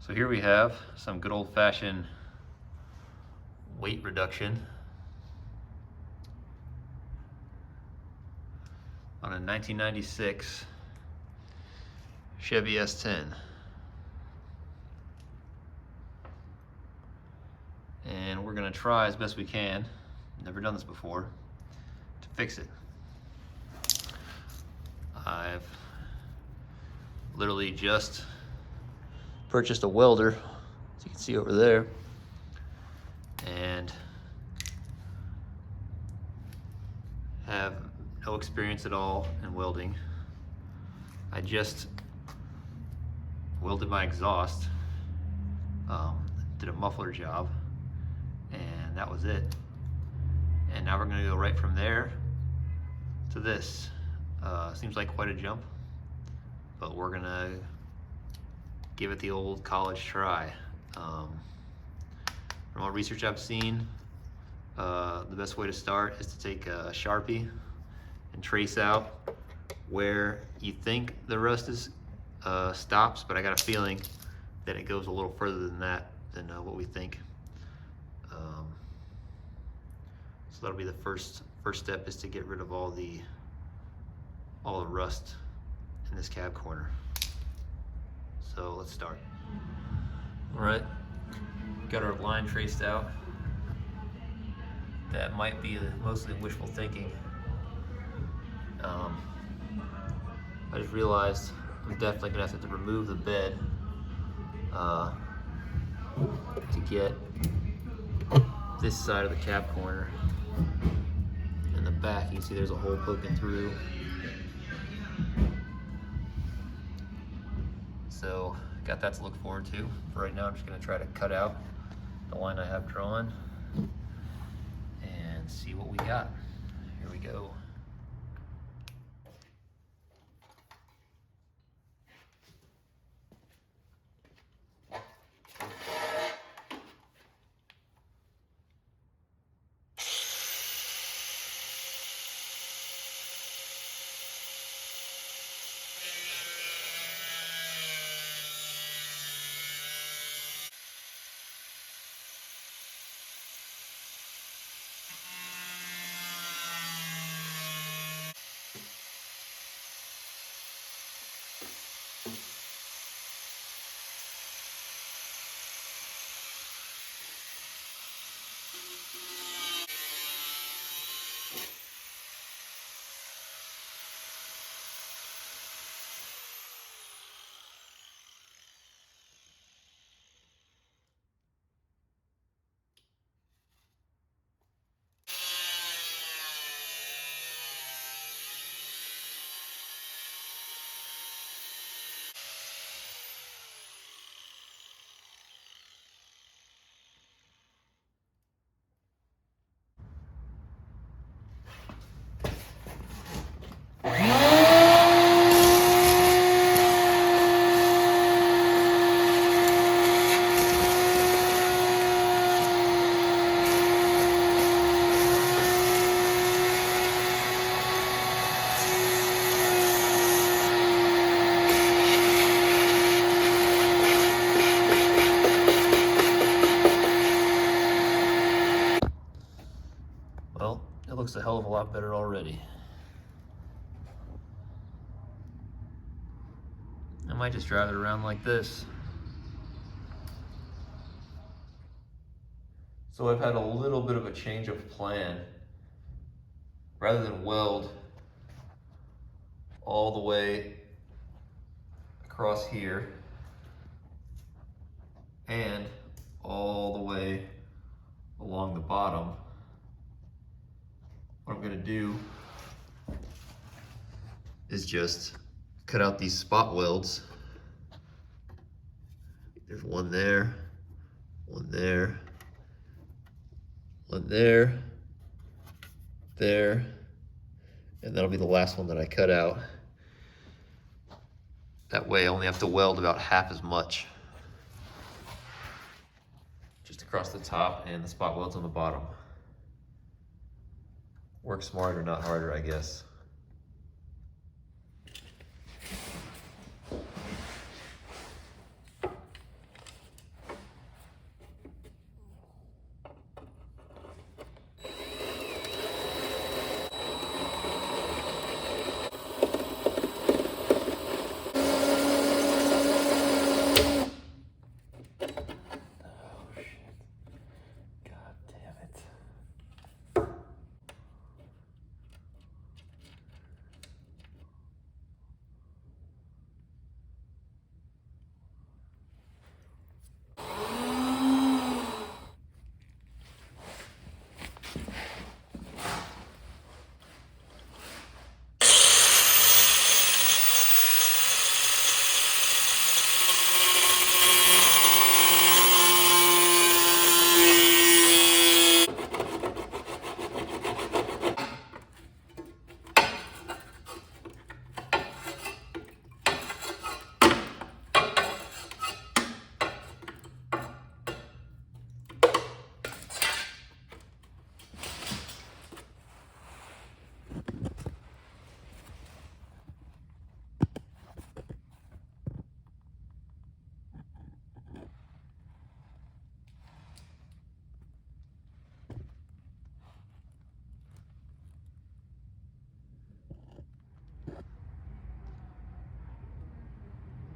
So here we have some good old-fashioned weight reduction on a 1996 Chevy S10. And we're gonna try as best we can, never done this before, to fix it. I've literally just purchased a welder, as you can see over there, and have no experience at all in welding. I just welded my exhaust, did a muffler job, and that was it. And now we're gonna go right from there to this. Seems like quite a jump, but we're gonna give it the old college try. From all research I've seen, the best way to start is to take a Sharpie and trace out where you think the rust is stops, but I got a feeling that it goes a little further than that, than what we think. So that'll be the first step, is to get rid of all the rust in this cab corner. So let's start. All right, got our line traced out. That might be mostly wishful thinking. I just realized I'm definitely gonna have to remove the bed to get this side of the cab corner. In the back, you can see there's a hole poking through. So got that to look forward to. For right now, I'm just gonna try to cut out the line I have drawn and see what we got. Here we go. Well, it looks a hell of a lot better already. I might just drive it around like this. So I've had a little bit of a change of plan. Rather than weld all the way across here and all the way along the bottom, what I'm gonna do is just cut out these spot welds. There's one there, one there, one there, there, and that'll be the last one that I cut out. That way I only have to weld about half as much. Just across the top and the spot welds on the bottom. Work smarter, not harder, I guess.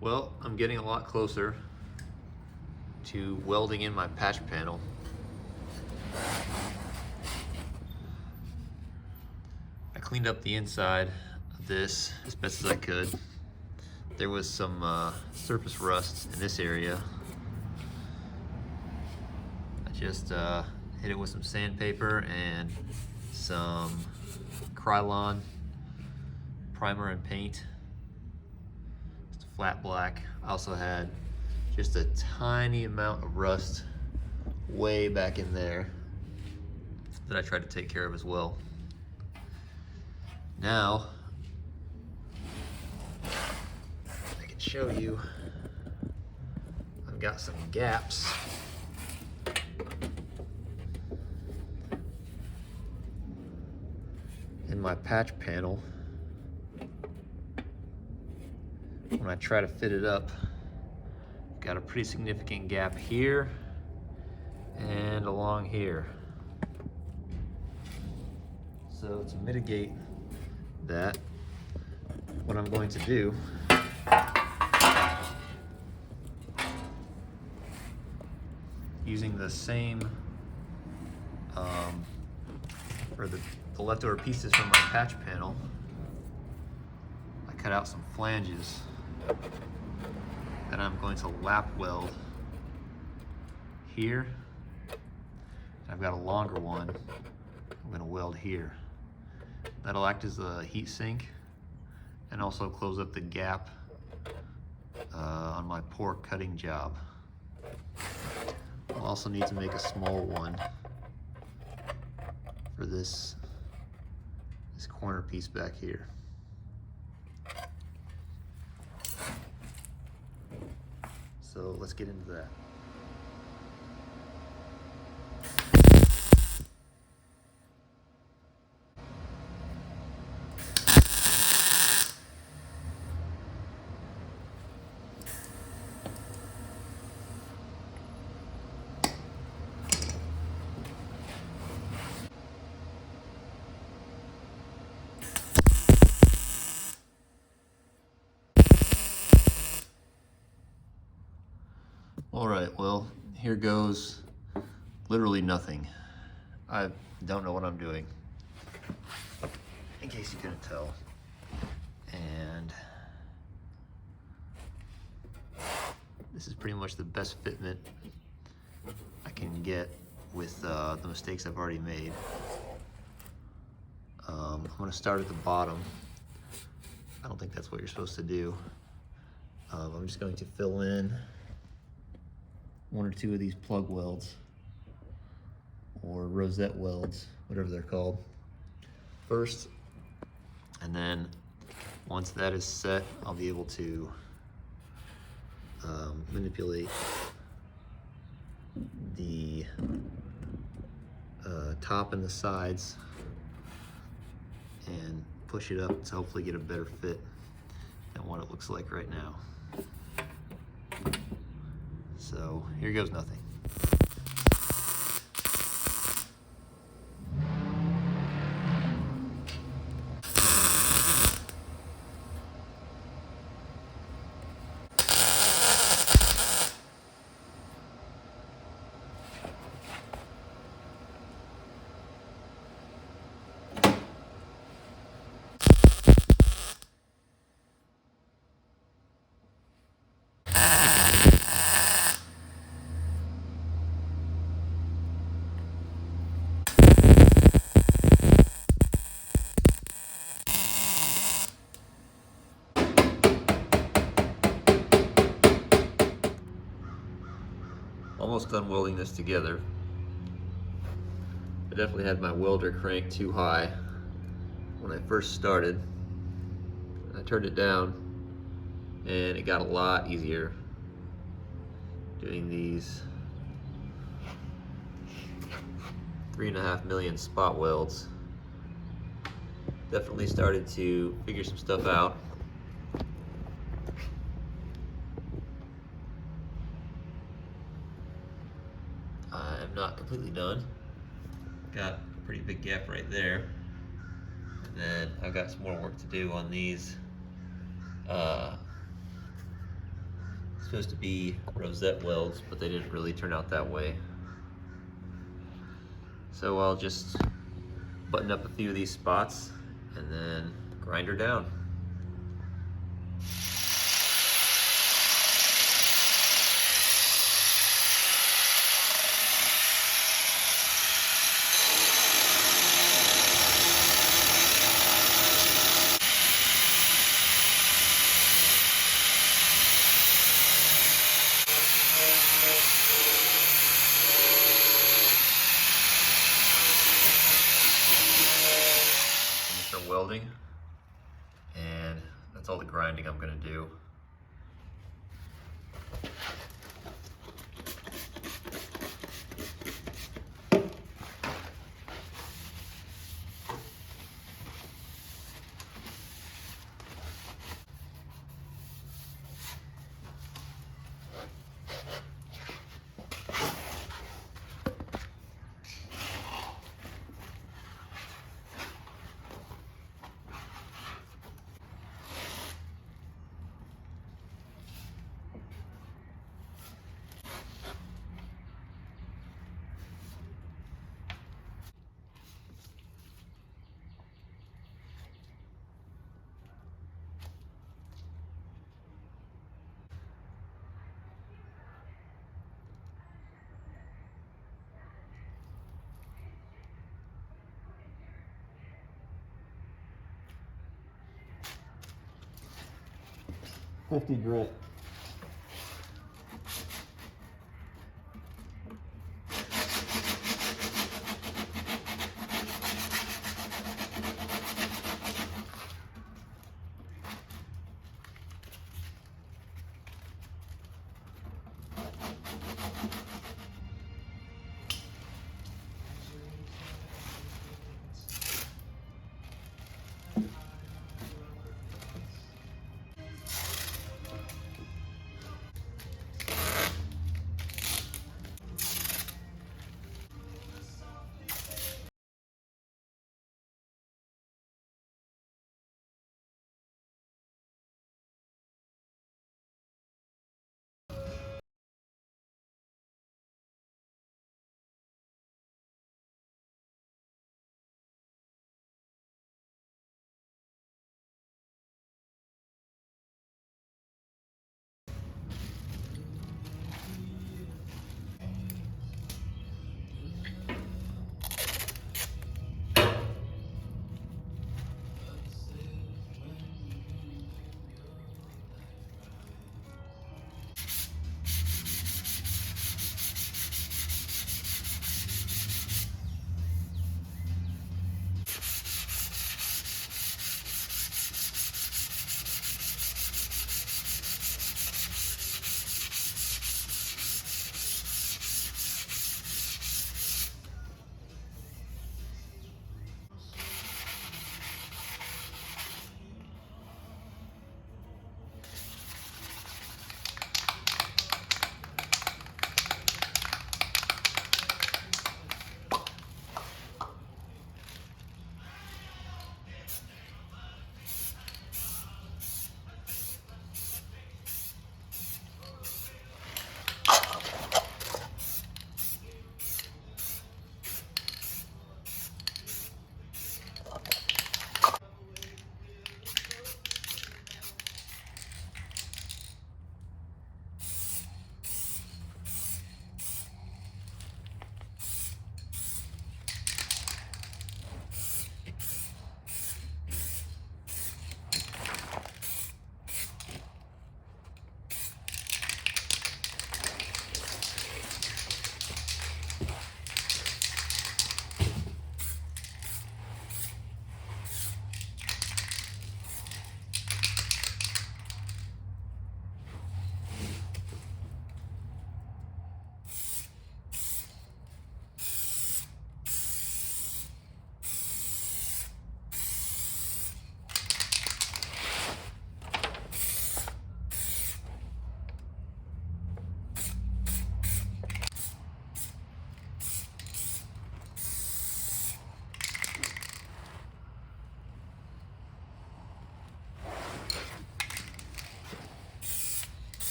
Well, I'm getting a lot closer to welding in my patch panel. I cleaned up the inside of this as best as I could. There was some surface rust in this area. I just hit it with some sandpaper and some Krylon primer and paint. Just a flat black. I also had just a tiny amount of rust way back in there that I tried to take care of as well. Now, I can show you, I've got some gaps in my patch panel. When I try to fit it up, got a pretty significant gap here and along here. So to mitigate that, what I'm going to do using the same or the leftover pieces from my patch panel, I cut out some flanges that I'm going to lap weld here. I've got a longer one I'm going to weld here. That'll act as a heat sink and also close up the gap on my pork cutting job. I'll also need to make a small one for this corner piece back here. So let's get into that. All right, well, here goes literally nothing. I don't know what I'm doing, in case you couldn't tell. And this is pretty much the best fitment I can get with the mistakes I've already made. I'm gonna start at the bottom. I don't think that's what you're supposed to do. I'm just going to fill in one or two of these plug welds or rosette welds, whatever they're called, first. And then once that is set, I'll be able to manipulate the top and the sides and push it up to hopefully get a better fit than what it looks like right now. So here goes nothing. Almost done welding this together. I definitely had my welder cranked too high when I first started. I turned it down and it got a lot easier doing these 3.5 million spot welds. Definitely started to figure some stuff out. I'm not completely done. Got a pretty big gap right there. And then I've got some more work to do on these supposed to be rosette welds, but they didn't really turn out that way. So I'll just button up a few of these spots and then grind her down. Welding, and that's all the grinding I'm going to do. Hefty grit.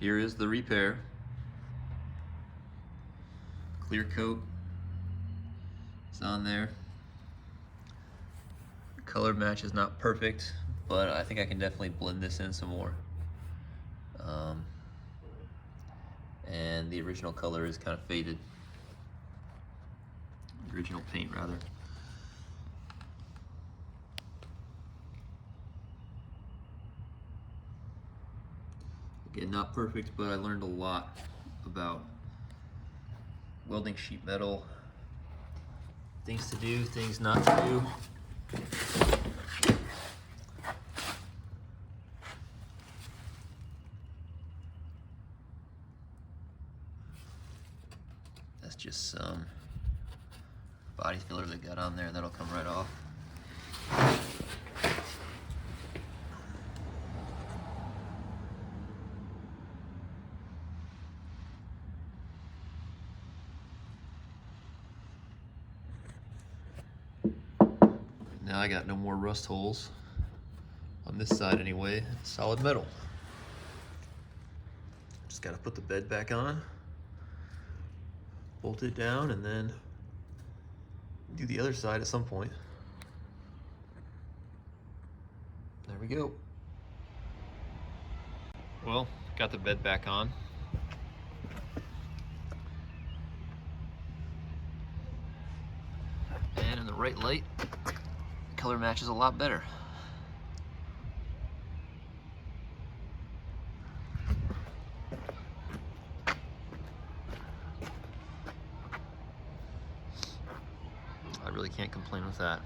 here is the repair. Clear coat is on there. Color match is not perfect, but I think I can definitely blend this in some more. And the original color is kind of faded. The original paint, rather. Again, not perfect, but I learned a lot about welding sheet metal. Things to do, things not to do. That's just some body filler that got on there. That'll come right off. Now I got no more rust holes on this side anyway. Solid metal. Just gotta put the bed back on, bolt it down, and then do the other side at some point. There we go. Well, got the bed back on. And in the right light, the color matches a lot better. I really can't complain with that.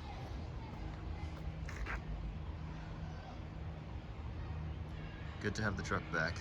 Good to have the truck back.